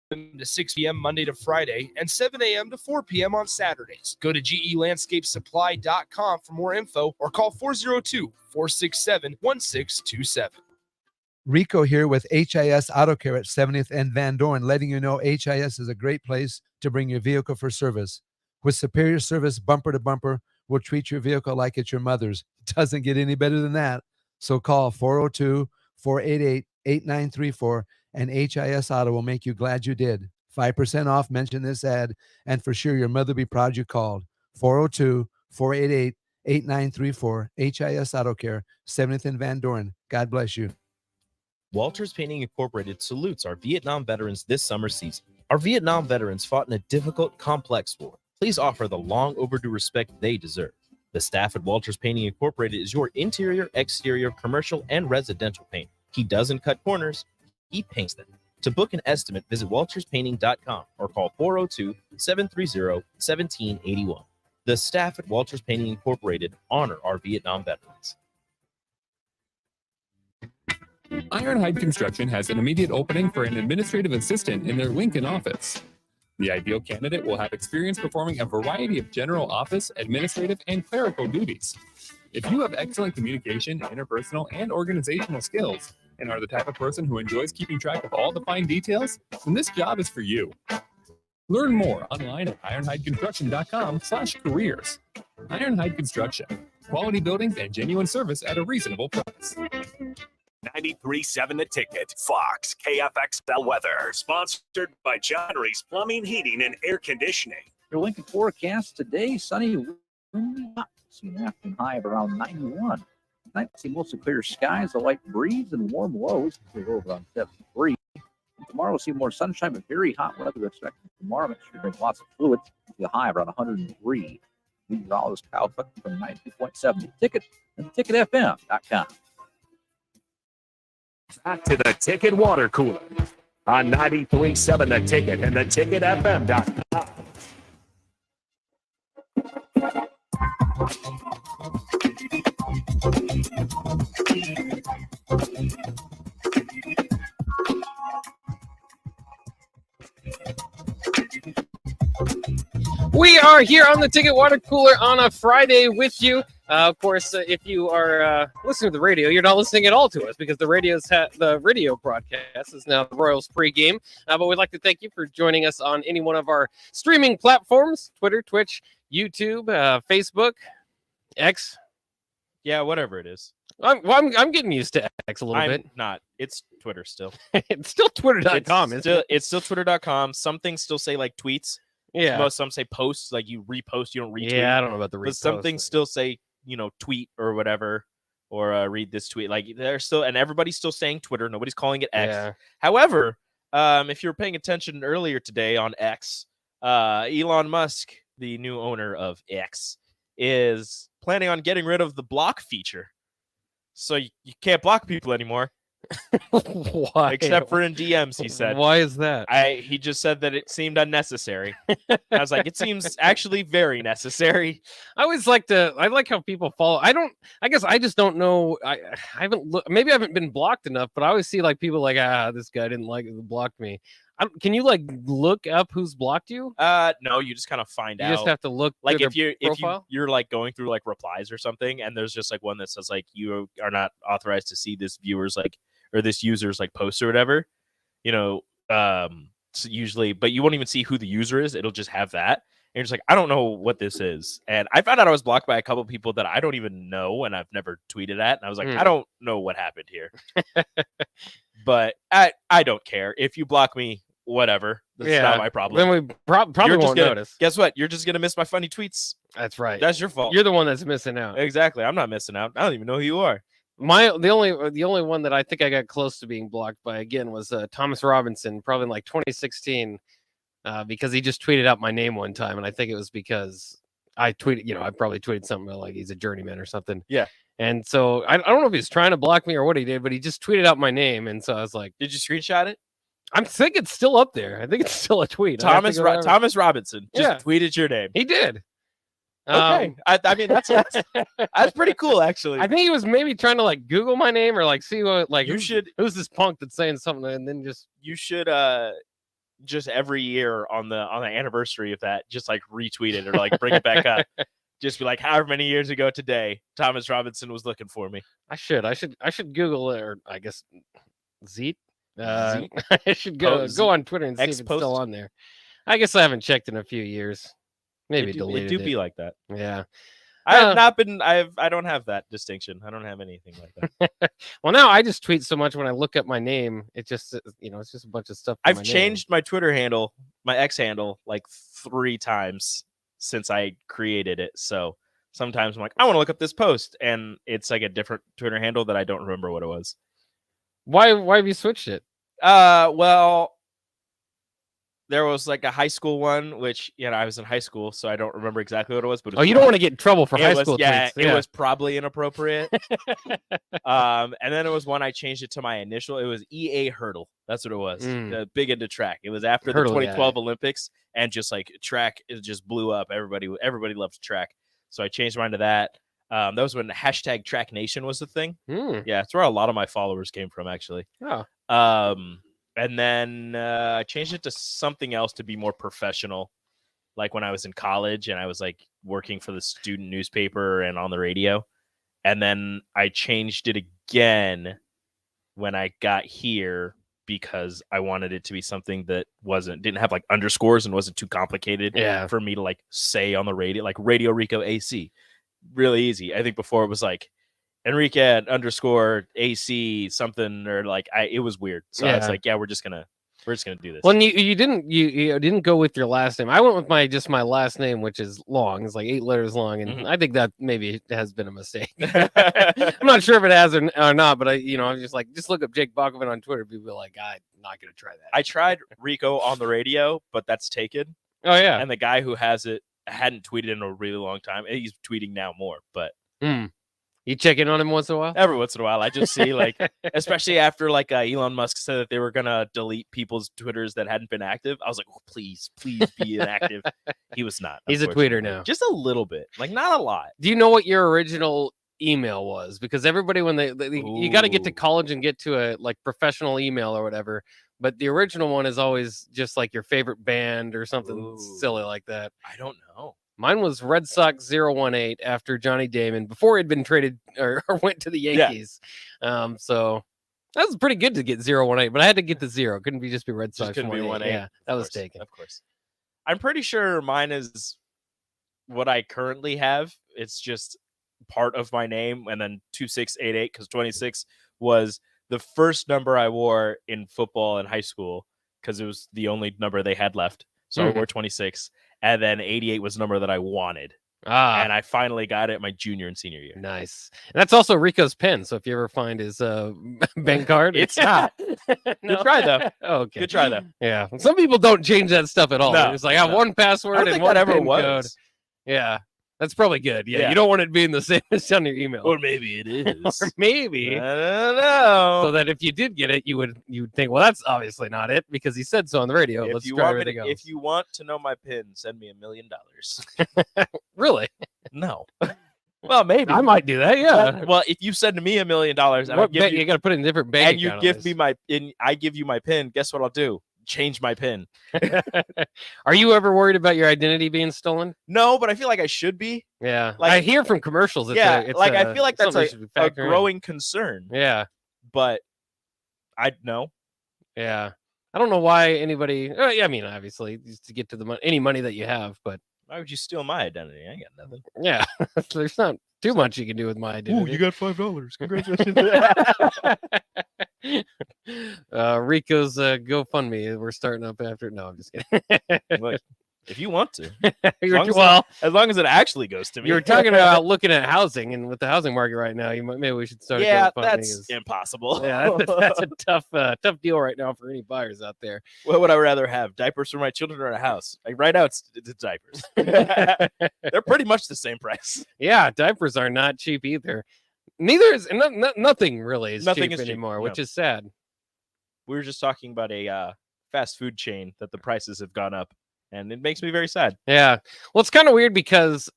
to 6 p.m. Monday to Friday, and 7 a.m. to 4 p.m. on Saturdays. Go to GELandscapeSupply.com for more info or call 402-467-1627. Rico here with HIS Auto Care at 70th and Van Dorn, letting you know HIS is a great place to bring your vehicle for service. With superior service bumper to bumper, we'll treat your vehicle like it's your mother's. Doesn't get any better than that. So call 402-488-8934 and HIS Auto will make you glad you did. 5% off, mention this ad, and for sure your mother will be proud you called. 402-488-8934, HIS Auto Care, 70th and Van Dorn. God bless you. Walters Painting Incorporated salutes our Vietnam veterans this summer season. Our Vietnam veterans fought in a difficult, complex war. Please offer the long overdue respect they deserve. The staff at Walters Painting Incorporated is your interior, exterior, commercial, and residential paint. He doesn't cut corners, he paints them. To book an estimate, visit walterspainting.com or call 402-730-1781. The staff at Walters Painting Incorporated honor our Vietnam veterans. Ironhide Construction has an immediate opening for an administrative assistant in their Lincoln office. The ideal candidate will have experience performing a variety of general office, administrative, and clerical duties. If you have excellent communication, interpersonal, and organizational skills, and are the type of person who enjoys keeping track of all the fine details, then this job is for you. Learn more online at ironhideconstruction.com/careers. Ironhide Construction, quality buildings and genuine service at a reasonable price. 93.7 The Ticket, Fox, KFXL weather, sponsored by John Reese Plumbing, Heating, and Air Conditioning. Your Lincoln forecast today, sunny, windy, hot. See an afternoon high of around 91. Tonight, see mostly clear skies, a light breeze, and warm lows. We'll over around 73. Tomorrow, we'll see more sunshine, but very hot weather expected tomorrow. Make sure you drink lots of fluids. See a high of around 103. Meteorologist Kyle Cook from 92.7 The Ticket and ticketfm.com. Back to the Ticket Water Cooler on 93.7 The Ticket and theticketfm.com. We are here on the Ticket Water Cooler on a Friday with you. Of course, if you are listening to the radio, you're not listening at all to us because the radio broadcast is now the Royals pregame. But we'd like to thank you for joining us on any one of our streaming platforms: Twitter, Twitch, YouTube, Facebook, X. Yeah, whatever it is. I'm getting used to X a little bit. Not. It's Twitter still. It's still Twitter.com. It's still Twitter.com. Some things still say like tweets. Yeah. Some say posts, like you repost, you don't retweet. Yeah, I don't know about the repost. But some things still say, tweet or whatever, or read this tweet. Like they're still, and everybody's still saying Twitter. Nobody's calling it X. Yeah. However, if you were paying attention earlier today on X, Elon Musk, the new owner of X, is planning on getting rid of the block feature. So you can't block people anymore. Why? Except for in DMs, he said. Why is that? He just said that it seemed unnecessary. I was like, it seems actually very necessary. I like how people follow. I guess I just don't know. I haven't maybe I haven't been blocked enough, but I always see like people like, this guy didn't like it, blocked me. Can you like look up who's blocked you? No, you just kind of find out. You just have to look like if you're like going through like replies or something, and there's just like one that says like you are not authorized to see this viewer's like or this user's like post or whatever, so usually, but you won't even see who the user is. It'll just have that. And you're just like, I don't know what this is. And I found out I was blocked by a couple of people that I don't even know and I've never tweeted at. And I was like, I don't know what happened here. But I don't care. If you block me, whatever. That's not my problem. Then we probably won't notice. Guess what? You're just going to miss my funny tweets. That's right. That's your fault. You're the one that's missing out. Exactly. I'm not missing out. I don't even know who you are. The only one that I think I got close to being blocked by again was Thomas Robinson, probably in like 2016, because he just tweeted out my name one time, and I think it was because I tweeted, I probably tweeted something like he's a journeyman or something. Yeah. And so I don't know if he's trying to block me or what he did, but he just tweeted out my name, and so I was like, did you screenshot it? I think it's still up there. I think it's still a tweet. Thomas Robinson just tweeted your name. He did. Okay, I mean that's pretty cool actually. I think he was maybe trying to like Google my name or like see what like who's this punk that's saying something, and then just you should just every year on the anniversary of that, just like retweet it or like bring it back up. Just be like, however many years ago today, Thomas Robinson was looking for me. I should Google it, or I guess Zeet. Zeet? I should go on Twitter and see if it's X-post? still on there. I guess I haven't checked in a few years. Maybe deleted it do be like that. Yeah. I have not been. I don't have that distinction. I don't have anything like that. Well, now I just tweet so much when I look up my name. It just, it's just a bunch of stuff. I've changed my Twitter handle, my X handle, like 3 times since I created it. So sometimes I'm like, I want to look up this post, and it's like a different Twitter handle that I don't remember what it was. Why have you switched it? Well, there was like a high school one, which I was in high school, so I don't remember exactly what it was. But you don't want to get in trouble for high school tweets. Yeah, it was probably inappropriate. And then it was one I changed it to my initial. It was EA Hurdle. That's what it was. Big into track. It was after the 2012 Olympics, and just like track, it just blew up. Everybody loves track, so I changed mine to that. That was when hashtag Track Nation was the thing. Yeah, that's where a lot of my followers came from, actually. Oh. And then I changed it to something else to be more professional, like when I was in college and I was like working for the student newspaper and on the radio. And then I changed it again when I got here because I wanted it to be something that didn't have like underscores and wasn't too complicated for me to like say on the radio, like Radio Rico AC. Really easy. I think before it was like Enrique _AC something, or like it was weird. So I was like, we're just gonna do this. Well, you didn't go with your last name. I went with my last name, which is long. It's like 8 letters long, and I think that maybe has been a mistake. I'm not sure if it has or not, but I'm just like, just look up Jake Bakovan on Twitter. People are like, I'm not gonna try that. I tried Rico on the radio, but that's taken. Oh yeah, and the guy who has it hadn't tweeted in a really long time. He's tweeting now more, but. You check in on him once in a while? Every once in a while. I just see, like, especially after, like, Elon Musk said that they were going to delete people's Twitters that hadn't been active. I was like, oh, please be inactive. He was not. He's a tweeter now. Just a little bit. Like, not a lot. Do you know what your original email was? Because everybody, when you got to get to college and get to a, like, professional email or whatever. But the original one is always just, like, your favorite band or something silly like that. I don't know. Mine was Red Sox 018 after Johnny Damon, before he'd been traded or went to the Yankees. So that was pretty good to get 018, but I had to get the 0. Couldn't just be Red Sox. Couldn't be 18. Yeah, that was taken. Of course. I'm pretty sure mine is what I currently have. It's just part of my name, and then 2688, because 26 was the first number I wore in football in high school, because it was the only number they had left. So I wore 26. And then 88 was the number that I wanted. And I finally got it my junior and senior year. Nice. And that's also Rico's pen. So if you ever find his bank card, it's not. Good try, though. Okay. Good try, though. Yeah. Some people don't change that stuff at all. No, it's like, I have one password and one PIN code. Yeah. That's probably good. Yeah, you don't want it being the same as on your email. Or maybe it is. Or maybe. I don't know. So that if you did get it, you would think, well, that's obviously not it because he said so on the radio. Let's try everything else. If you want to know my PIN, send me $1 million. Really? No. Well, maybe I might do that. Yeah. Well, if you send me $1 million, and you got to put it in a different bank, and you give me I give you my PIN. Guess what I'll do? Change my PIN. Are you ever worried about your identity being stolen? No, but I feel like I should be. Yeah, like I hear from commercials. I feel like that's a growing concern. Yeah, but I know. Yeah, I don't know why anybody. I mean, obviously, to get to the any money that you have, but why would you steal my identity? I got nothing. Yeah, there's not too much you can do with my identity. Ooh, you got $5. Congratulations. Rico's GoFundMe. We're starting up after. No, I'm just kidding. Look, if you want to, as long as it actually goes to me. You were talking about looking at housing, and with the housing market right now, maybe we should start. Yeah, that's impossible. Yeah, that's a tough deal right now for any buyers out there. What would I rather have? Diapers for my children or a house? Like right now, it's diapers. They're pretty much the same price. Yeah, diapers are not cheap either. Neither is nothing really is cheap anymore, which is sad. We were just talking about a fast food chain that the prices have gone up, and it makes me very sad. Yeah. Well, it's kind of weird because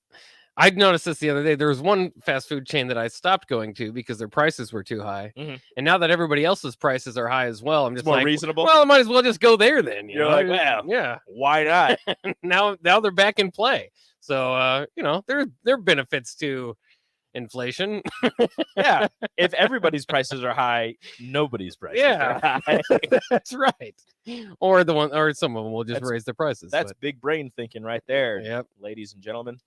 I noticed this the other day. There was one fast food chain that I stopped going to because their prices were too high. Mhm. And now that everybody else's prices are high as well, I'm just more like, reasonable. well, I might as well just go there then. You're like, well, yeah. why not? now they're back in play. So there are benefits to inflation. Yeah. If everybody's prices are high, nobody's prices Yeah. are high. That's right. Or some of them will just raise their prices. That's big brain thinking right there, Yep. ladies and gentlemen.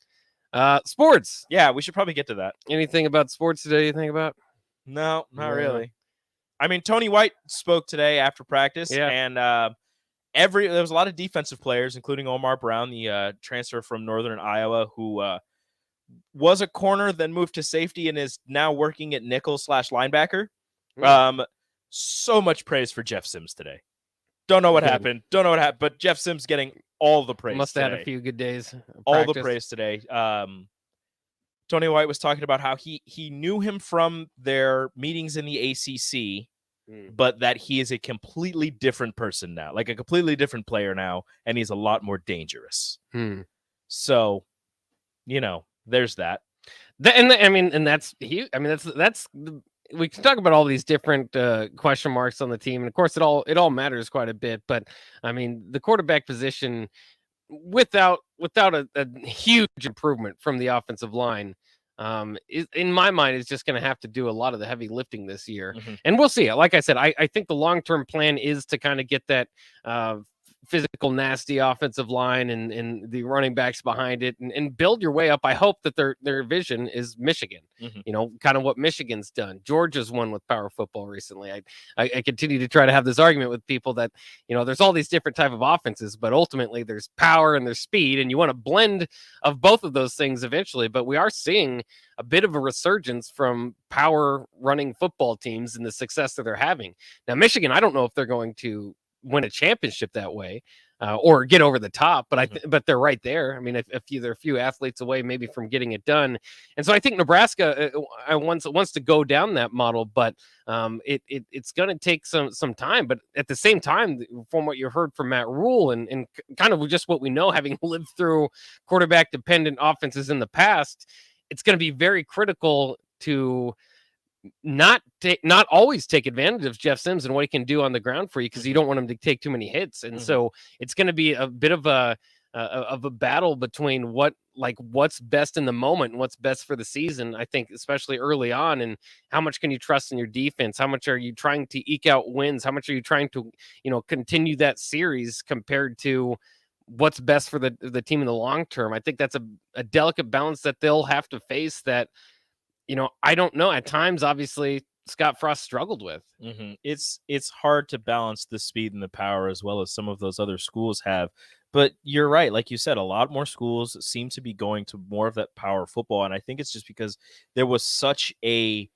Sports. Yeah, we should probably get to that. Anything about sports today you think about? No, not Yeah. really. I mean, Tony White spoke today after practice, Yeah. and there was a lot of defensive players, including Omar Brown, the transfer from Northern Iowa, who was a corner, then moved to safety, and is now working at nickel / linebacker. So much praise for Jeff Sims today. Don't know what happened. But Jeff Sims getting all the praise. Must have today. had a few good days. All the praise today. Tony White was talking about how he knew him from their meetings in the ACC, but that he is a completely different person now, like a completely different player now, and he's a lot more dangerous. So, there's that. We can talk about all these different question marks on the team, and of course, it all matters quite a bit. But I mean, the quarterback position, without a huge improvement from the offensive line, in my mind, is just going to have to do a lot of the heavy lifting this year, and we'll see. Like I said, I think the long-term plan is to kind of get that physical, nasty offensive line and the running backs behind it and build your way up. I hope that their vision is Michigan, kind of what Michigan's done. Georgia's won with power football recently. I continue to try to have this argument with people that, there's all these different type of offenses, but ultimately there's power and there's speed, and you want a blend of both of those things eventually. But we are seeing a bit of a resurgence from power running football teams and the success that they're having. Now, Michigan, I don't know if they're going to win a championship that way or get over the top, but they're right there. I mean, they're a few athletes away maybe from getting it done. And so I think Nebraska wants to go down that model, but it's going to take some time. But at the same time, from what you heard from Matt Rule and kind of just what we know, having lived through quarterback dependent offenses in the past, it's going to be very critical to not always take advantage of Jeff Sims and what he can do on the ground for you, because you don't want him to take too many hits. And so it's going to be a bit of a battle between what's best in the moment and what's best for the season. I think especially early on, and how much can you trust in your defense? How much are you trying to eke out wins? How much are you trying to continue that series compared to what's best for the team in the long term? I think that's a delicate balance that they'll have to face that. I don't know. At times, obviously, Scott Frost struggled with. It's hard to balance the speed and the power as well as some of those other schools have. But you're right. Like you said, a lot more schools seem to be going to more of that power football. And I think it's just because there was such a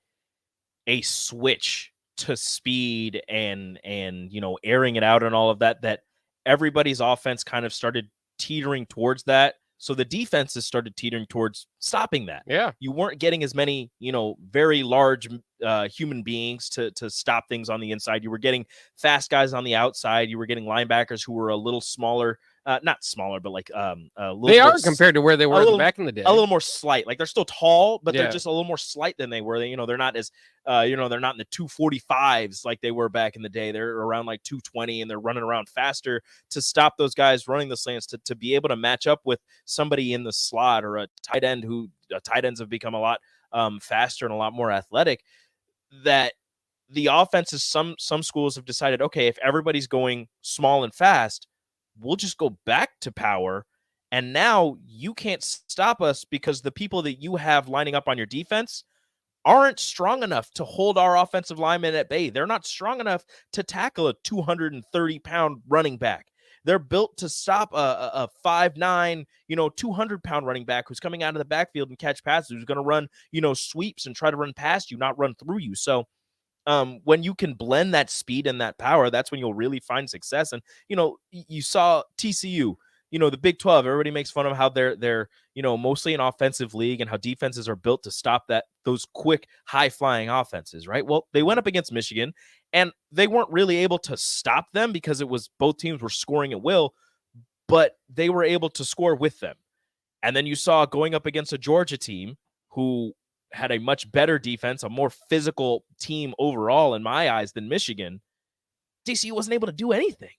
switch to speed and airing it out and all of that everybody's offense kind of started teetering towards that. So the defenses started teetering towards stopping that. Yeah. You weren't getting as many, very large human beings to stop things on the inside. You were getting fast guys on the outside. You were getting linebackers who were a little smaller, not smaller, but like a little. They are compared to where they were back in the day. A little more slight. Like they're still tall, but Yeah. they're just a little more slight than they were. They're not as, they're not in the 245s like they were back in the day. They're around like 220, and they're running around faster to stop those guys running the slants to be able to match up with somebody in the slot or a tight end tight ends have become a lot faster and a lot more athletic. That the offenses, some schools have decided, okay, if everybody's going small and fast, we'll just go back to power. And now you can't stop us because the people that you have lining up on your defense aren't strong enough to hold our offensive linemen at bay. They're not strong enough to tackle a 230-pound running back. They're built to stop a 5'9", 200-pound running back who's coming out of the backfield and catch passes, who's going to run, sweeps and try to run past you, not run through you. So when you can blend that speed and that power, that's when you'll really find success. And, you saw TCU, the Big 12, everybody makes fun of how they're mostly an offensive league and how defenses are built to stop those quick, high-flying offenses, right? Well, they went up against Michigan, and they weren't really able to stop them because both teams were scoring at will, but they were able to score with them. And then you saw going up against a Georgia team who had a much better defense, a more physical team overall in my eyes than Michigan. TCU wasn't able to do anything.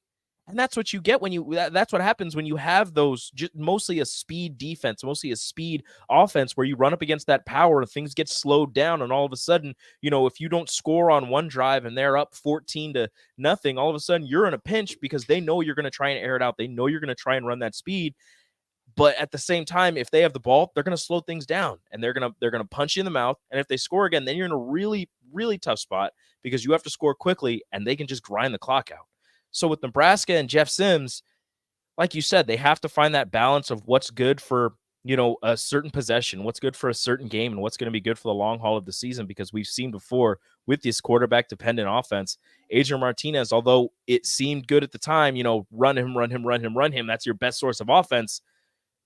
And that's what you get when that's what happens when you have those mostly a speed defense, mostly a speed offense where you run up against that power and things get slowed down. And all of a sudden, if you don't score on one drive and they're up 14-0, all of a sudden you're in a pinch because they know you're going to try and air it out. They know you're going to try and run that speed. But at the same time, if they have the ball, they're going to slow things down and they're going to punch you in the mouth. And if they score again, then you're in a really, really tough spot because you have to score quickly and they can just grind the clock out. So with Nebraska and Jeff Sims, like you said, they have to find that balance of what's good for, a certain possession, what's good for a certain game, and what's going to be good for the long haul of the season, because we've seen before with this quarterback-dependent offense, Adrian Martinez, although it seemed good at the time, run him, that's your best source of offense.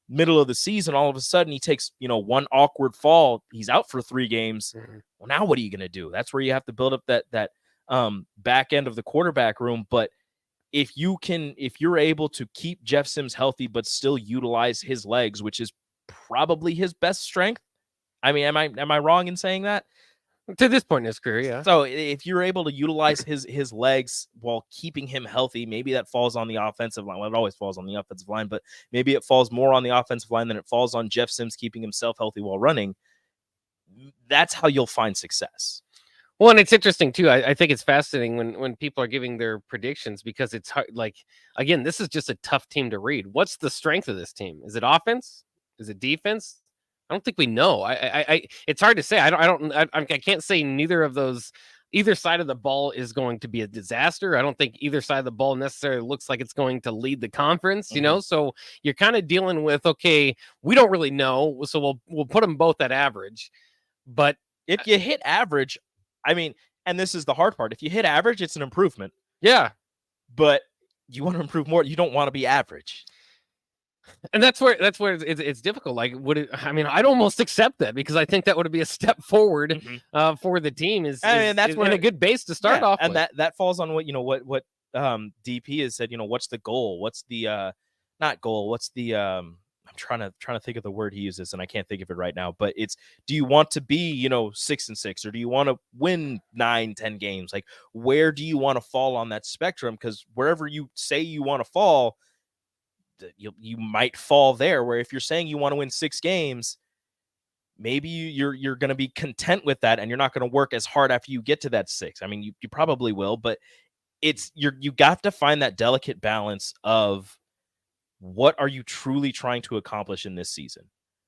Middle of the season, all of a sudden he takes, one awkward fall. He's out for 3 games. Mm-hmm. Well, now what are you going to do? That's where you have to build up that back end of the quarterback room. But if you're able to keep Jeff Sims healthy, but still utilize his legs, which is probably his best strength. I mean, am I wrong in saying that? To this point in his career, yeah. So if you're able to utilize his legs while keeping him healthy, maybe that falls on the offensive line. Well, it always falls on the offensive line, but maybe it falls more on the offensive line than it falls on Jeff Sims keeping himself healthy while running. That's how you'll find success. Well, and it's interesting too. I think it's fascinating when people are giving their predictions, because it's hard. Like, again, this is just a tough team to read. What's the strength of this team? Is it offense? Is it defense? I don't think we know. It's hard to say. I can't say neither of those. Either side of the ball is going to be a disaster. I don't think either side of the ball necessarily looks like it's going to lead the conference. So you're kind of dealing with, okay, we don't really know, so we'll put them both at average. But if you hit average, I mean, and this is the hard part. If you hit average, it's an improvement. Yeah. But you want to improve more. You don't want to be average. And that's where it's difficult. Like, I'd almost accept that, because I think that would be a step forward for the team. That's a good base to start off and with. that falls on what DP has said. What's the goal? What's the not goal? What's the I'm trying to think of the word he uses, and I can't think of it right now. But it's, do you want to be 6-6, or do you want to win 9-10 games? Like, where do you want to fall on that spectrum? Because wherever you say you want to fall, you might fall there. Where if you're saying you want to win 6 games, maybe you're going to be content with that, and you're not going to work as hard after you get to that 6. I mean, you probably will, but you got to find that delicate balance of, what are you truly trying to accomplish in this season?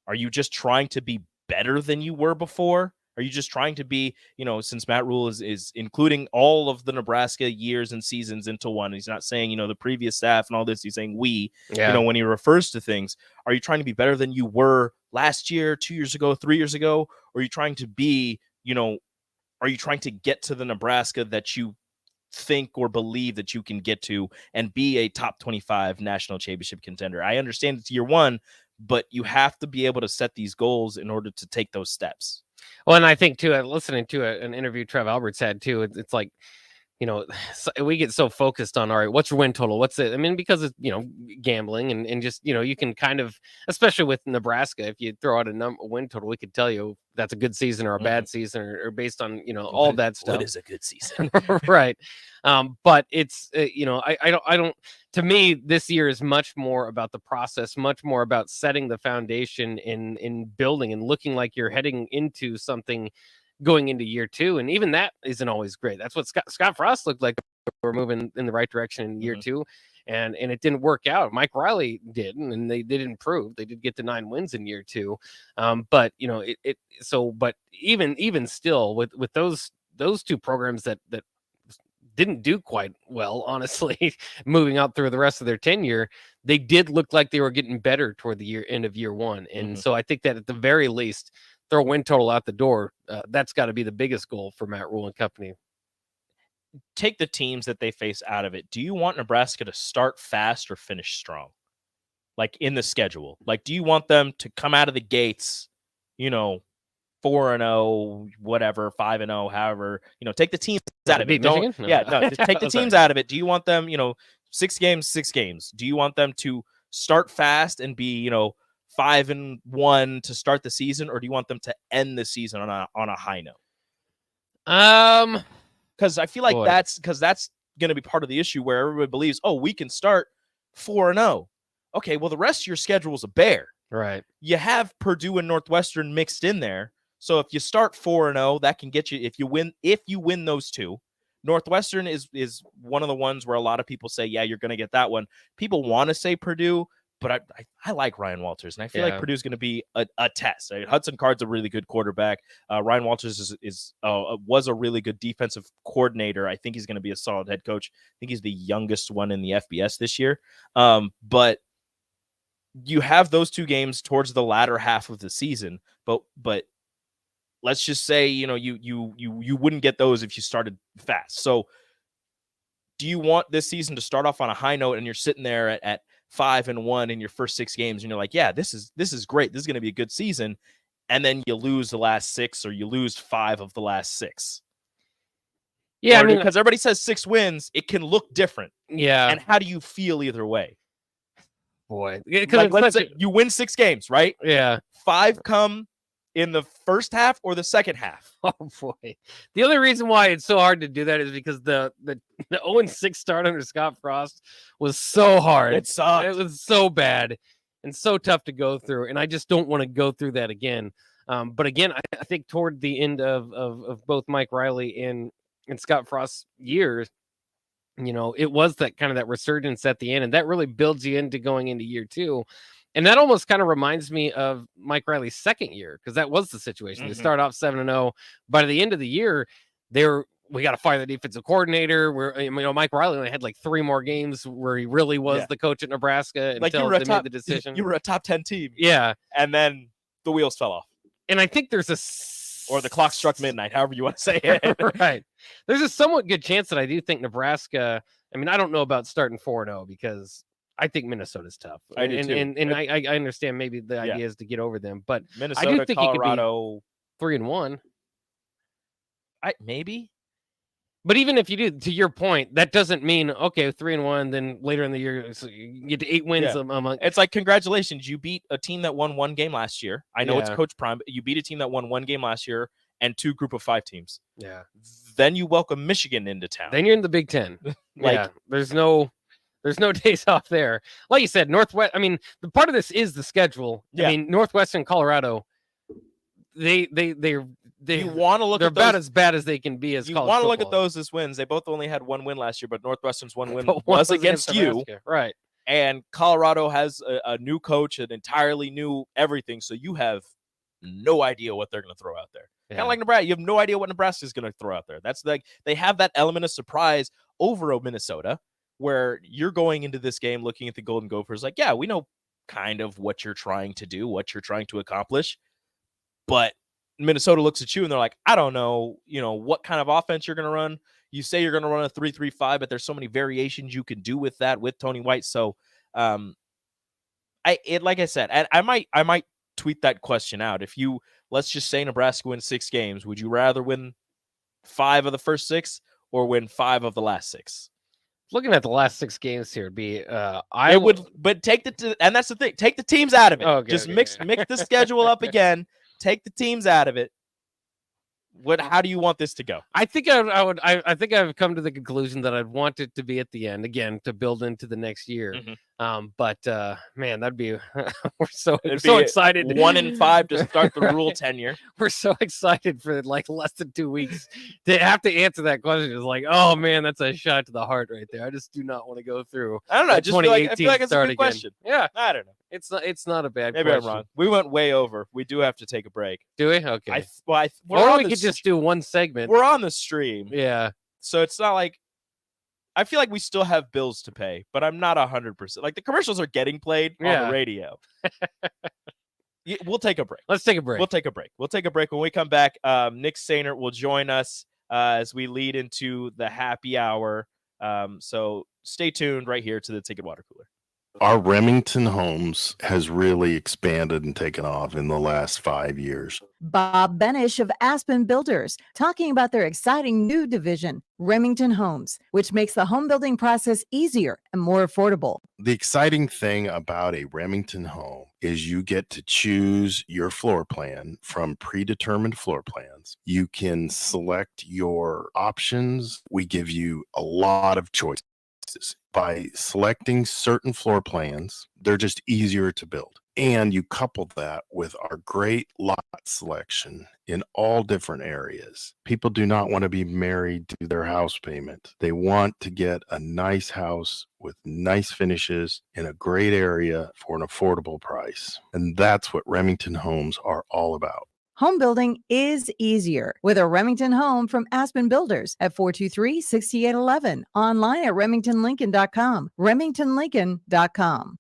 Are you just trying to be better than you were before? Are you just trying to be, since Matt Rule is including all of the Nebraska years and seasons into one, he's not saying, the previous staff and all this, he's saying we, when he refers to things, are you trying to be better than you were last year, 2 years ago, 3 years ago? Or are you trying to be, are you trying to get to the Nebraska that you think or believe that you can get to and be a top 25 national championship contender? I understand it's year 1, but you have to be able to set these goals in order to take those steps. Well, and I think too, listening to an interview Trev Alberts had too, it's like, we get so focused on, all right, what's your win total? What's it? I mean, because it's, gambling and just, you can kind of, especially with Nebraska, if you throw out a win total, we could tell you that's a good season or a bad season, or based on, all that stuff. What is a good season? Right. But it's, I don't, to me, this year is much more about the process, much more about setting the foundation in building and looking like you're heading into something going into year 2. And even that isn't always great. That's what Scott Frost looked like. We're moving in the right direction in year 2. And it didn't work out. Mike Riley did, and they did improve. They did get to 9 wins in year 2. But but even still with those 2 programs that didn't do quite well, honestly, moving out through the rest of their tenure, they did look like they were getting better toward the end of year 1. And so I think that at the very least, throw a win total out the door. That's got to be the biggest goal for Matt Rule and company. Take the teams that they face out of it. Do you want Nebraska to start fast or finish strong? Like in the schedule? Like, do you want them to come out of the gates, 4-0, whatever, 5-0, however, take the teams out of it. Take the teams out of it. Do you want them, 6 games? Do you want them to start fast and be, 5-1 to start the season, or do you want them to end the season on a high note? Because I feel like that's going to be part of the issue where everybody believes, oh, we can start 4-0. Okay, well, the rest of your schedule is a bear. Right. You have Purdue and Northwestern mixed in there. So if you start 4-0, that can get you, if you win those two. Northwestern is one of the ones where a lot of people say, yeah, you're going to get that one. People want to say Purdue, but I like Ryan Walters, and I feel like Purdue's going to be a test. I mean, Hudson Card's a really good quarterback. Ryan Walters was a really good defensive coordinator. I think he's going to be a solid head coach. I think he's the youngest one in the FBS this year. But you have those two games towards the latter half of the season, but let's just say, you wouldn't get those if you started fast. So do you want this season to start off on a high note and you're sitting there at 5-1 in your first 6 games and you're like, yeah, this is great. This is going to be a good season. And then you lose the last 6 or you lose 5 of the last 6. Yeah. Because everybody says 6 wins, it can look different. Yeah. And how do you feel either way? Boy, like, let's say you win 6 games, right? Yeah. 5 come in the first half or the second half. Oh boy. The only reason why it's so hard to do that is because the 0-6 start under Scott Frost was so hard. It sucked. It was so bad and so tough to go through. And I just don't want to go through that again. But again, I think toward the end of both Mike Riley and Scott Frost's years, it was that kind of that resurgence at the end, and that really builds you into going into year 2. And that almost kind of reminds me of Mike Riley's second year, because that was the situation. Mm-hmm. They start off 7-0. By the end of the year, we got to fire the defensive coordinator. Mike Riley only had like 3 more games where he really was the coach at Nebraska until they made the decision. You were a top 10 team. Yeah. And then the wheels fell off. And I think there's or the clock struck midnight, however you want to say it. Right. There's a somewhat good chance that I do think Nebraska, I don't know about starting 4-0 because I think Minnesota's tough. I do too. And I understand maybe the idea is to get over them, but Minnesota, I do think Colorado, he could be 3-1. Maybe. But even if you do, to your point, that doesn't mean, okay, 3-1, then later in the year, so you get to 8 wins. Yeah. It's like, congratulations, you beat a team that won 1 game last year. I know it's Coach Prime, but you beat a team that won 1 game last year and 2 group of 5 teams. Yeah. Then you welcome Michigan into town. Then you're in the Big Ten. There's no days off there. Like you said, Northwest, the part of this is the schedule. Yeah. Northwestern Colorado, you want to look. They're about as bad as they can be as. You want to look at those as wins. They both only had 1 win last year, but Northwestern's 1 win was against you, right? And Colorado has a new coach, an entirely new everything. So you have no idea what they're going to throw out there. Kind of like Nebraska, you have no idea what Nebraska is going to throw out there. That's like they have that element of surprise over Minnesota, where you're going into this game looking at the Golden Gophers like, yeah, we know kind of what you're trying to do, what you're trying to accomplish, but Minnesota looks at you and they're like, I don't know, what kind of offense you're going to run. You say you're going to run a 3-3-5, but there's so many variations you can do with that with Tony White. So, like I said, and I might tweet that question out. If let's just say Nebraska wins 6 games, would you rather win 5 of the first 6 or win 5 of the last 6? Looking at the last 6 games here, but and that's the thing. Take the teams out of it. Okay, just mix the schedule up again. Take the teams out of it. How do you want this to go? I think I think I've come to the conclusion that I'd want it to be at the end again to build into the next year. Mm-hmm. But man, that'd be we're so excited. 1-5 to start the rule tenure. We're so excited for like less than 2 weeks to have to answer that question. It's like, oh man, that's a shot to the heart right there. I just do not want to go through. I don't know. I just feel like it's a good question. Yeah, I don't know. It's not a bad Maybe question. I'm wrong. We went way over. We do have to take a break. Do we? Okay. Or we could just do one segment. We're on the stream. Yeah. So it's not like I feel like we still have bills to pay, but I'm not 100%. Like the commercials are getting played on the radio. We'll take a break. Let's take a break. We'll take a break. When we come back, Nick Sainert will join us as we lead into the happy hour. So stay tuned right here to the Ticket Water Cooler. Our Remington Homes has really expanded and taken off in the last 5 years. Bob Benish of Aspen Builders talking about their exciting new division, Remington Homes, which makes the home building process easier and more affordable. The exciting thing about a Remington home is you get to choose your floor plan from predetermined floor plans. You can select your options. We give you a lot of choices. By selecting certain floor plans, they're just easier to build. And you couple that with our great lot selection in all different areas. People do not want to be married to their house payment. They want to get a nice house with nice finishes in a great area for an affordable price. And that's what Remington Homes are all about. Home building is easier with a Remington home from Aspen Builders at 423-6811. Online at remingtonlincoln.com. remingtonlincoln.com.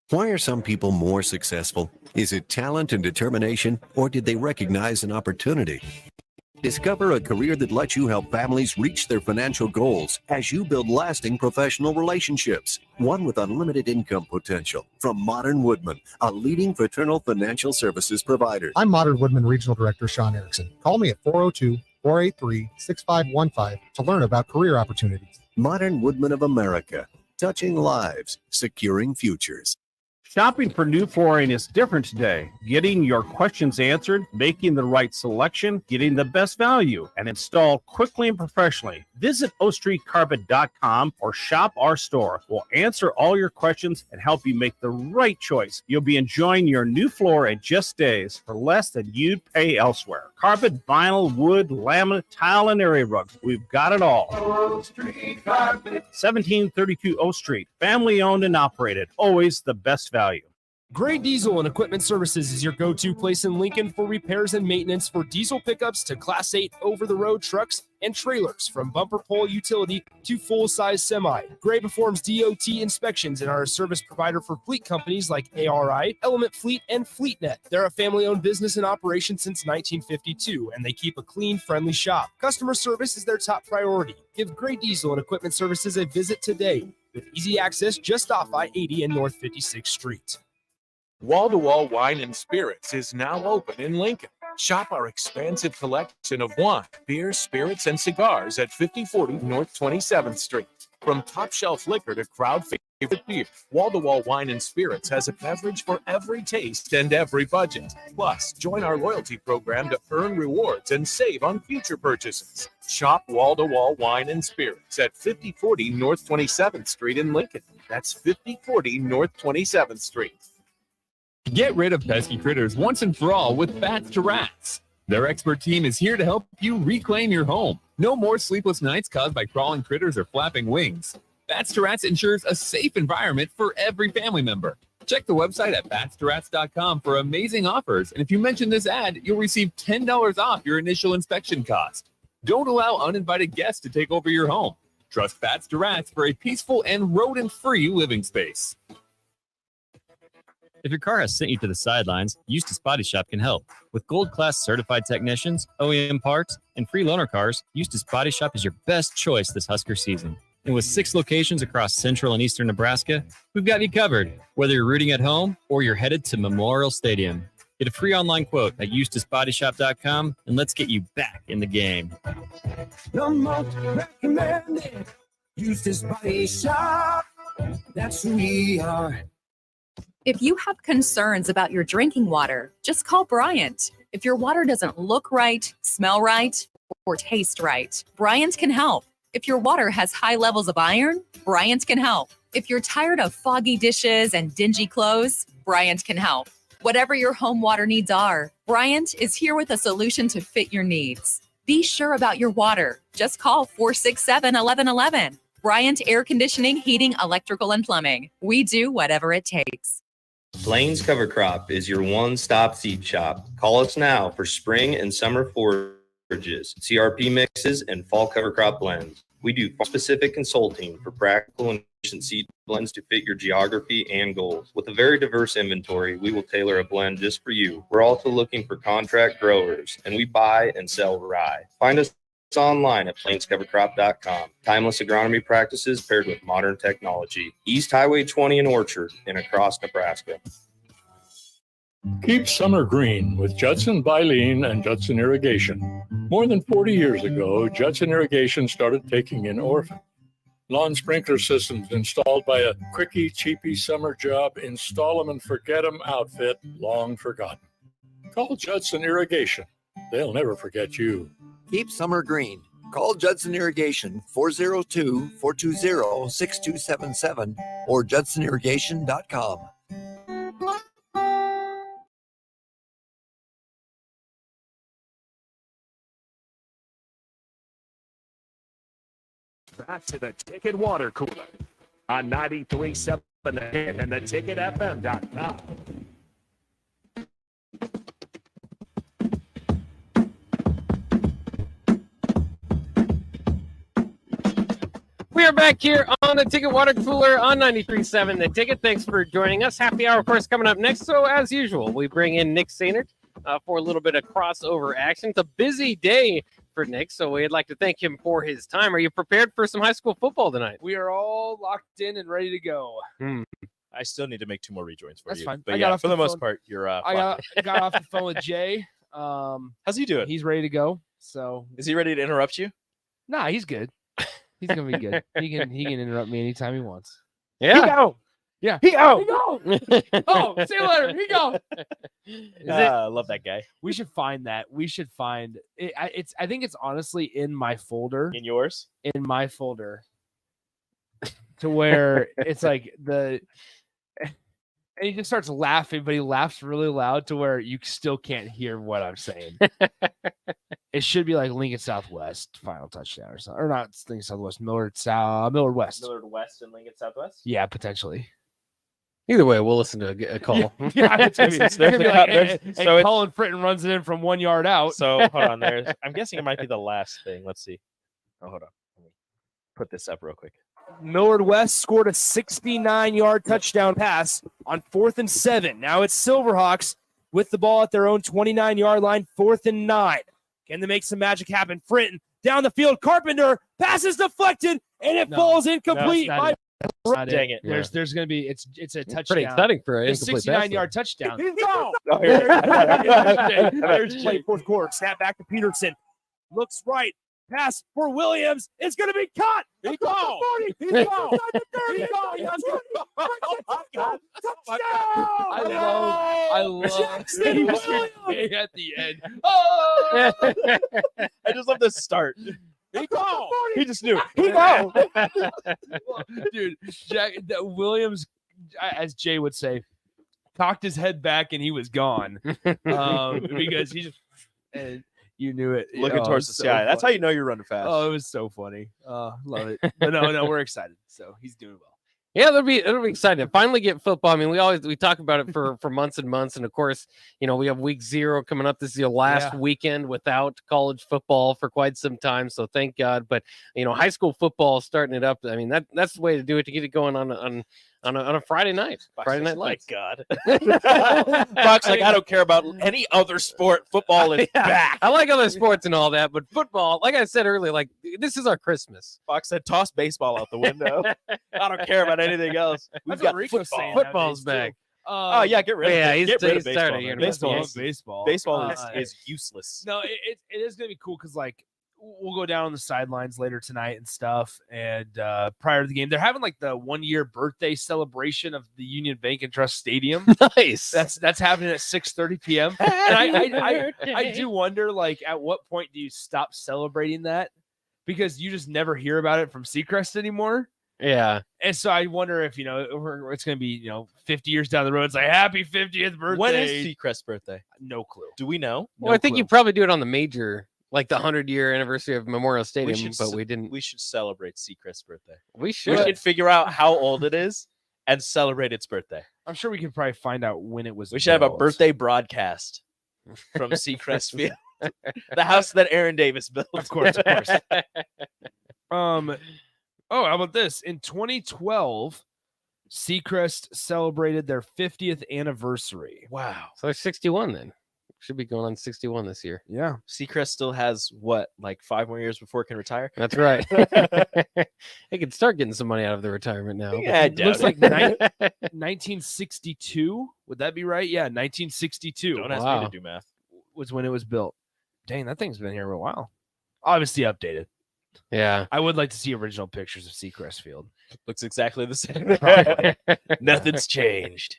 Why are some people more successful? Is it talent and determination, or did they recognize an opportunity? Discover a career that lets you help families reach their financial goals as you build lasting professional relationships, one with unlimited income potential. From Modern Woodman, a leading fraternal financial services provider. I'm Modern Woodman Regional Director Sean Erickson. Call me at 402-483-6515 to learn about career opportunities. Modern Woodman of America, touching lives, securing futures. Shopping for new flooring is different today. Getting your questions answered, making the right selection, getting the best value, and installed quickly and professionally. Visit ostreetcarpet.com or shop our store. We'll answer all your questions and help you make the right choice. You'll be enjoying your new floor in just days for less than you'd pay elsewhere. Carpet, vinyl, wood, laminate, tile, and area rugs. We've got it all. O Street Carpet. 1732 O Street. Family owned and operated. Always the best value. Gray Diesel and Equipment Services is your go-to place in Lincoln for repairs and maintenance for diesel pickups to Class 8 over-the-road trucks and trailers, from bumper pole utility to full-size semi. Gray performs DOT inspections and are a service provider for fleet companies like ARI, Element Fleet, and FleetNet. They're a family-owned business in operation since 1952, and they keep a clean, friendly shop. Customer service is their top priority. Give Gray Diesel and Equipment Services a visit today with easy access just off I-80 and North 56th Street. Wall to Wall Wine and Spirits is now open in Lincoln. Shop our expansive collection of wine, beer, spirits, and cigars at 5040 North 27th Street. From top shelf liquor to crowd favorite beer, Wall to Wall Wine and Spirits has a beverage for every taste and every budget. Plus, join our loyalty program to earn rewards and save on future purchases. Shop Wall to Wall Wine and Spirits at 5040 North 27th Street in Lincoln. That's 5040 North 27th Street. Get rid of pesky critters once and for all with Bats to Rats. Their expert team is here to help you reclaim your home. No more sleepless nights caused by crawling critters or flapping wings. Bats to Rats ensures a safe environment for every family member. Check the website at batstorats.com for amazing offers. And if you mention this ad, you'll receive $10 off your initial inspection cost. Don't allow uninvited guests to take over your home. Trust Bats to Rats for a peaceful and rodent-free living space. If your car has sent you to the sidelines, Eustace Body Shop can help. With gold-class certified technicians, OEM parts, and free loaner cars, Eustace Body Shop is your best choice this Husker season. And with 6 locations across central and eastern Nebraska, we've got you covered, whether you're rooting at home or you're headed to Memorial Stadium. Get a free online quote at EustaceBodyShop.com, and let's get you back in the game. The most recommended Eustace Body Shop. That's who we are. If you have concerns about your drinking water, just call Bryant. If your water doesn't look right, smell right, or taste right, Bryant can help. If your water has high levels of iron, Bryant can help. If you're tired of foggy dishes and dingy clothes, Bryant can help. Whatever your home water needs are, Bryant is here with a solution to fit your needs. Be sure about your water. Just call 467-1111. Bryant Air Conditioning, Heating, Electrical, and Plumbing. We do whatever it takes. Plains Cover Crop is your one-stop seed shop. Call us now for spring and summer forages, CRP mixes, and fall cover crop blends. We do specific consulting for practical and efficient seed blends to fit your geography and goals. With a very diverse inventory, we will tailor a blend just for you. We're also looking for contract growers, and we buy and sell rye. Find us online at plainscovercrop.com. Timeless agronomy practices paired with modern technology. East Highway 20 in Orchard and across Nebraska. Keep summer green with Judson Bylene and Judson Irrigation. More than 40 years ago, Judson Irrigation started taking in orphans. Lawn sprinkler systems installed by a quickie, cheapy summer job, install them and forget them outfit, long forgotten. Call Judson Irrigation. They'll never forget you. Keep summer green. Call Judson Irrigation 402-420-6277 or judsonirrigation.com. Back to the Ticket Water Cooler on 93.7 The Hit and the ticketfm.com. We are back here on the Ticket Water Cooler on 93.7 The Ticket. Thanks for joining us. Happy hour, of course, coming up next. So, as usual, we bring in Nick Sainert for a little bit of crossover action. It's a busy day for Nick, so we'd like to thank him for his time. Are you prepared for some high school football tonight? We are all locked in and ready to go. I still need to make 2 more rejoins for That's you. fine. But I got yeah, off for the the most phone. part, you're I got off the phone with Jay. How's he doing? He's ready to go. So is he ready to interrupt you? Nah, he's good. He's gonna be good. He can interrupt me anytime he wants. Yeah. He go. Yeah. He go. Oh, see you later. He go. I love that guy. We should find that. We should find it. I think it's honestly in my folder. In yours? In my folder. To where it's like and he just starts laughing, but he laughs really loud to where you still can't hear what I'm saying. It should be like Lincoln Southwest final touchdown or something, or not Lincoln Southwest, Millard West. Millard West and Lincoln Southwest? Yeah, potentially. Either way, we'll listen to a call. Yeah, it's gonna be, it's gonna be like, and so Colin Fritton runs it in from 1 yard out. So hold on, I'm guessing it might be the last thing. Let's see. Oh, hold on. Let me put this up real quick. Millard West scored a 69-yard touchdown pass on 4th and 7. Now it's Silverhawks with the ball at their own 29-yard line, 4th and 9. Can they make some magic happen? Fritton down the field. Carpenter passes deflected, and it falls incomplete. Dang it! There's going to be it's a touchdown. Pretty exciting for a 69-yard touchdown. Go! There's play, 4th quarter. Snap back to Peterson. Looks right. Pass for Williams. It's going to be caught. He go! He's gone. He's gone. Oh my God. I love Steve Williams at the end. Oh! I just love the start. He go! He just knew. He go! Dude, Williams, as Jay would say, cocked his head back and he was gone. Because he just and you knew it. Looking towards the sky. That's how you know you're running fast. Oh, it was so funny. Love it. But no, we're excited. So he's doing well. Yeah, it'll be exciting to finally get football. I mean, we talk about it for months and months, and of course, we have week 0 coming up. This is your last weekend without college football for quite some time, so thank God. But high school football starting it up. I mean, that's the way to do it, to get it going on a Friday night. Friday night lights. My God, Fox, I don't care about any other sport. Football is back. I like other sports and all that, but football, like I said earlier, this is our Christmas. Fox said, toss baseball out the window. I don't care about anything else. We've got football. Football's back. Oh yeah, get rid of it. Get rid of baseball. Baseball. Baseball is useless. No, it is gonna be cool because we'll go down on the sidelines later tonight and stuff. And prior to the game, they're having the 1-year birthday celebration of the Union Bank and Trust Stadium. Nice. That's happening at 6:30 p.m. And I do wonder at what point do you stop celebrating that, because you just never hear about it from Seacrest anymore. Yeah. And so I wonder if, it's going to be, 50 years down the road. It's like, happy 50th birthday. When is Seacrest's birthday? No clue. Do we know? Well, I think you probably do it on the major, the 100-year anniversary of Memorial Stadium, but we didn't. We should celebrate Seacrest's birthday. We should. We should figure out how old it is and celebrate its birthday. I'm sure we could probably find out when it was. We should have a birthday broadcast from Seacrest Field. The house that Aaron Davis built. Of course. Oh, how about this? In 2012, Seacrest celebrated their 50th anniversary. Wow. So they're 61 then. Should be going on 61 this year. Yeah. Seacrest still has what, like 5 more years before it can retire? That's right. They can start getting some money out of the retirement now. Yeah, I It looks doubt like it. 1962. Would that be right? Yeah, 1962. Don't ask me to do math. Was when it was built. Dang, that thing's been here a while. Obviously updated. Yeah. I would like to see original pictures of Seacrest Field. Looks exactly the same. Probably. Nothing's changed.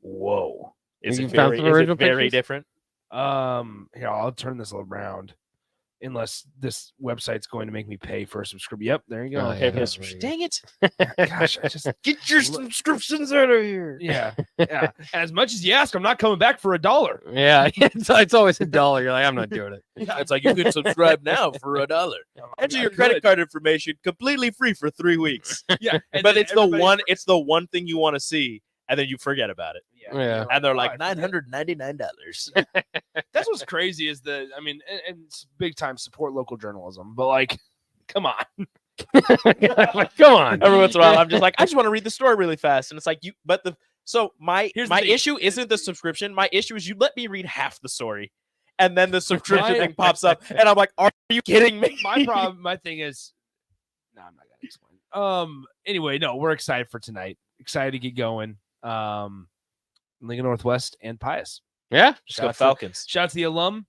Whoa. Is You it found very, some is original it very pictures? different? Here, I'll turn this around. Unless this website's going to make me pay for a subscription. Yep, there you go. Oh, Okay, yeah, for a that's subscription. Dang it. Gosh, I just Get your subscriptions out of here. yeah. And as much as you ask, I'm not coming back for $1. Yeah, it's always $1. You're like, I'm not doing it. It's like you can subscribe now for $1. Enter your credit card information completely free for 3 weeks. Yeah, and But then it's the everybody- one thing you want to see, and then you forget about it. Yeah. And they're like "Oh, I forget." $999. That's what's crazy is and it's big time support local journalism, but like, come on. Like, come on. Every once in a while, I'm just like, I just want to read the story really fast, and it's like my Here's the thing. issue isn't the subscription. My issue is you let me read half the story, and then the subscription My- thing pops up, and I'm like, are you kidding me? My thing is, no, I'm not gonna explain. Anyway, no, we're excited for tonight. Excited to get going. Lincoln Northwest and Pius. Yeah. Just go Falcons. Shout out to the alum.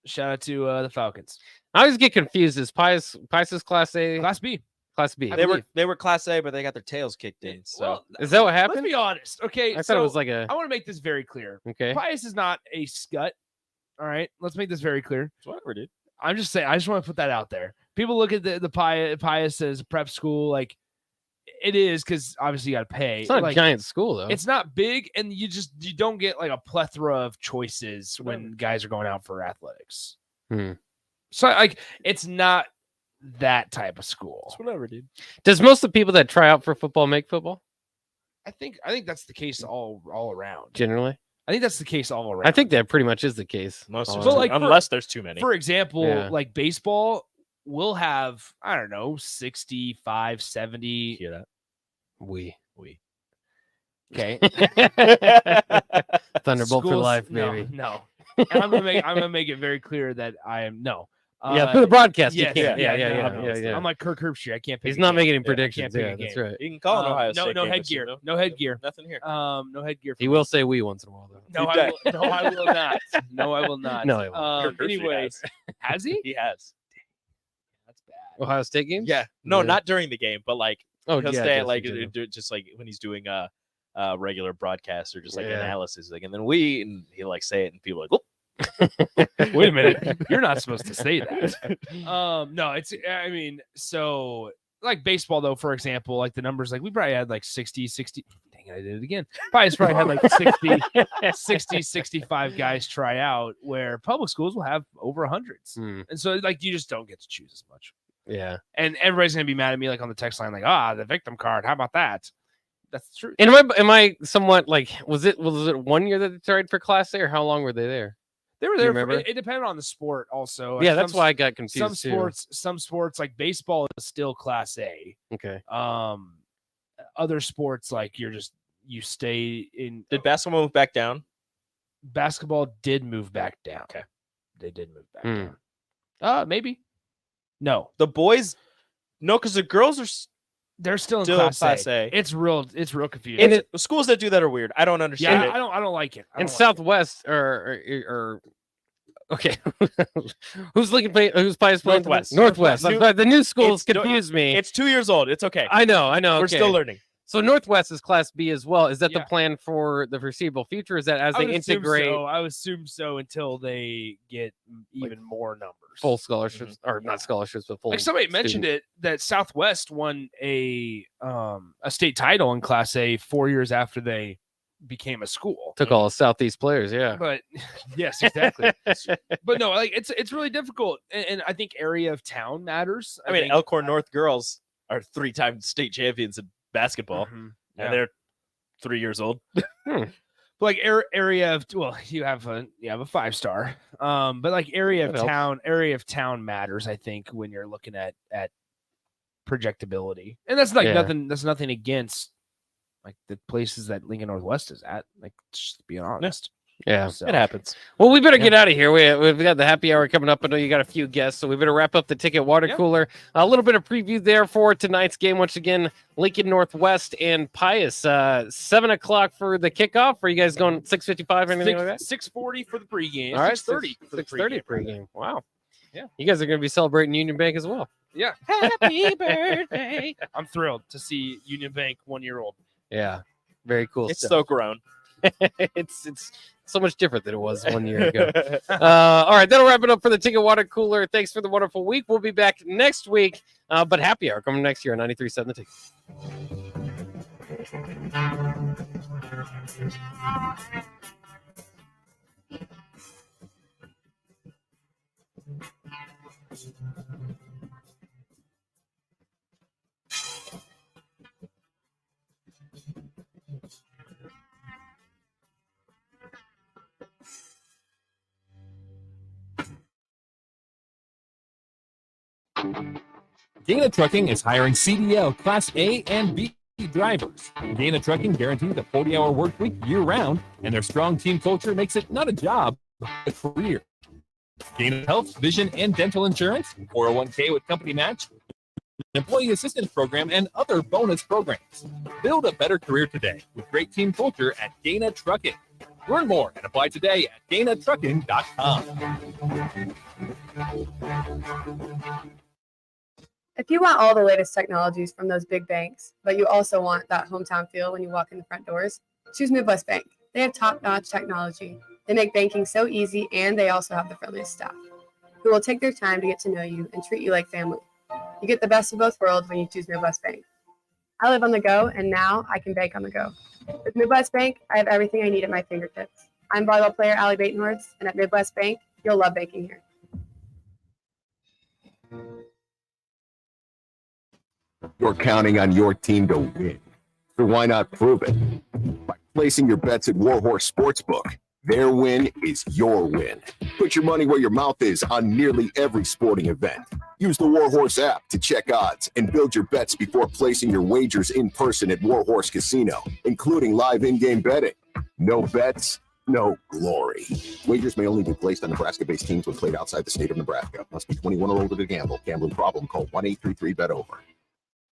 Shout out to the Falcons. I always get confused. Is Pius Class A? Class B. Class B. They were Class A, but they got their tails kicked in. So Well, Is that what let's happened? be honest. Okay, I thought it was like a. I want to make this very clear. Okay. Pius is not a scut. All right, let's make this very clear. it's whatever, dude. I'm just saying. I just want to put that out there. People look at the Pius as a prep school, like it is, because obviously you got to pay. It's not like, a giant school though. It's not big, and you don't get like a plethora of choices when guys are going out for athletics. So like, it's not that type of school. It's whatever, dude. Does most of the people that try out for football make football I think that's the case all around. generally? I think that's the case all around. I think that pretty much is the case. Most all of But around. like, unless there's too many. For example, Yeah. like baseball will have, I don't know, 65, 70. Hear that? we. Okay. Thunderbolt for Schools- life, no, baby. No. And I'm gonna make it very clear that I am no. Yeah, for the broadcast, you yes, can't. Yeah, no, yeah. I'm like Kirk Herbstreit. I can't pick He's a not game. making any I can't predictions. pick a Yeah, that's game. right. You can call an Ohio No State game, but headgear. you know, No headgear. Nothing here. No headgear. He will say we once in a while, though. No, I will, no, I will not. No, I will not. No, he won't. Kirk Herbstreit Anyway, has he? He has. That's bad. Ohio State games? Yeah. No, Yeah. not during the game, but like Oh, he'll yeah, stay I at guess like in general. just like when he's doing regular broadcasts or just like Yeah. analysis, like, and then and he'll like say it, and people are like, oh. Wait a minute. You're not supposed to say that. No, I mean, so like baseball though, for example, like the numbers, like we probably had like 60. Dang it, I did it again. Probably had like 60, 65 guys try out, where public schools will have over hundreds. And so like you just don't get to choose as much. Yeah. And everybody's gonna be mad at me like on the text line, like, the victim card. How about that? That's the truth. And am I somewhat like was it 1 year that they tried for Class A, or how long were they there? They were Do you there. remember? It depended on the sport, also. Yeah, Like, that's some why I got confused too. Some sports like baseball is still Class A. Okay. Other sports like you stay in. Did basketball move back down? Basketball did move back down. Okay, they did move back down. Maybe. No, the boys. No, because the girls are. They're still in Still Class A. It's real confusing. And the schools that do that are weird. I don't understand Yeah, it. I don't like it. And Southwest or okay, who's Pius playing? Northwest. The new schools It's- confuse me. It's 2 years old. It's okay. I know. We're Okay. still learning. So Northwest is Class B as well. Is that the Yeah. plan for the foreseeable future? Is that as I they would assume integrate so. I would assume so until they get even more numbers. full scholarships, or not scholarships, but full? Like somebody mentioned student- it that Southwest won a state title in Class A 4 years after they became a school. Took all Southeast players, yeah. But yes, exactly. But no, like it's really difficult, and I think area of town matters. I mean, think- Elkhorn North girls are 3-time state champions in basketball, Yeah. and they're 3 years old. But like area of you have a 5-star, but like area That helps. area of town matters. I think when you're looking at projectability, and that's like Yeah. nothing. That's nothing against like the places that Lincoln Northwest is at. Like just being honest. Yeah, So, It happens. Well, we better get out of here. We've got the happy hour coming up. I know you got a few guests, so we better wrap up the ticket water cooler. A little bit of preview there for tonight's game. Once again, Lincoln Northwest and Pius. 7 o'clock for the kickoff. Are you guys going 6:55 or anything like that? 6:40 for the pregame. All right, 6:30 for the 6:30 pregame. pregame. Wow. Yeah. You guys are going to be celebrating Union Bank as well. Yeah. Happy birthday. I'm thrilled to see Union Bank 1 year old. Yeah. Very cool It's stuff. so grown. it's so much different than it was 1 year ago. All right, that'll wrap it up for the ticket water cooler. Thanks for the wonderful week. We'll be back next week, but happy hour coming next year on 93.7 The Ticket. Dana Trucking is hiring CDL Class A and B drivers. Dana Trucking guarantees a 40-hour work week year-round, and their strong team culture makes it not a job, but a career. Dana Health, Vision, and Dental Insurance, 401k with company match, an employee assistance program, and other bonus programs. Build a better career today with great team culture at Dana Trucking. Learn more and apply today at danatrucking.com. If you want all the latest technologies from those big banks, but you also want that hometown feel when you walk in the front doors, choose Midwest Bank. They have top-notch technology. They make banking so easy, and they also have the friendliest staff who will take their time to get to know you and treat you like family. You get the best of both worlds when you choose Midwest Bank. I live on the go, and now I can bank on the go. With Midwest Bank, I have everything I need at my fingertips. I'm volleyball player Allie Batenhorst, and at Midwest Bank, you'll love banking here. You're counting on your team to win. So why not prove it? By placing your bets at Warhorse Sportsbook. Their win is your win. Put your money where your mouth is on nearly every sporting event. Use the Warhorse app to check odds and build your bets before placing your wagers in person at Warhorse Casino, including live in-game betting. No bets, no glory. Wagers may only be placed on Nebraska-based teams when played outside the state of Nebraska. Must be 21 or older to gamble. Gambling problem? Call 1-833-BET-OVER.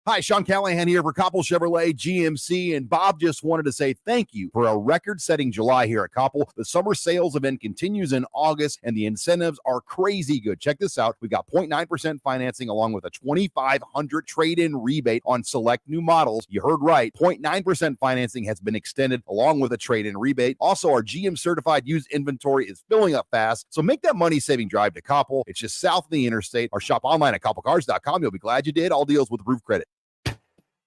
Hi, Sean Callahan here for Koppel Chevrolet GMC, and Bob just wanted to say thank you for a record-setting July here at Koppel. The summer sales event continues in August, and the incentives are crazy good. Check this out. We got 0.9% financing along with a $2,500 trade-in rebate on select new models. You heard right. 0.9% financing has been extended along with a trade-in rebate. Also, our GM-certified used inventory is filling up fast, so make that money-saving drive to Koppel. It's just south of the interstate, or shop online at koppelcars.com. You'll be glad you did. All deals with roof credit.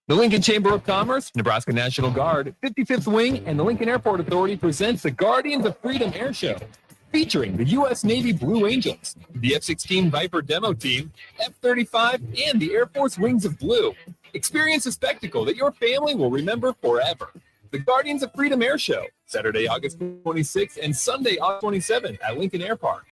The Lincoln Chamber of Commerce, Nebraska National Guard, 55th Wing, and the Lincoln Airport Authority presents the Guardians of Freedom Air Show, featuring the U.S. Navy Blue Angels, the F-16 Viper demo team, F-35, and the Air Force Wings of Blue. Experience a spectacle that your family will remember forever. The Guardians of Freedom Air Show, Saturday, August 26th, and Sunday, August 27th at Lincoln Air Park.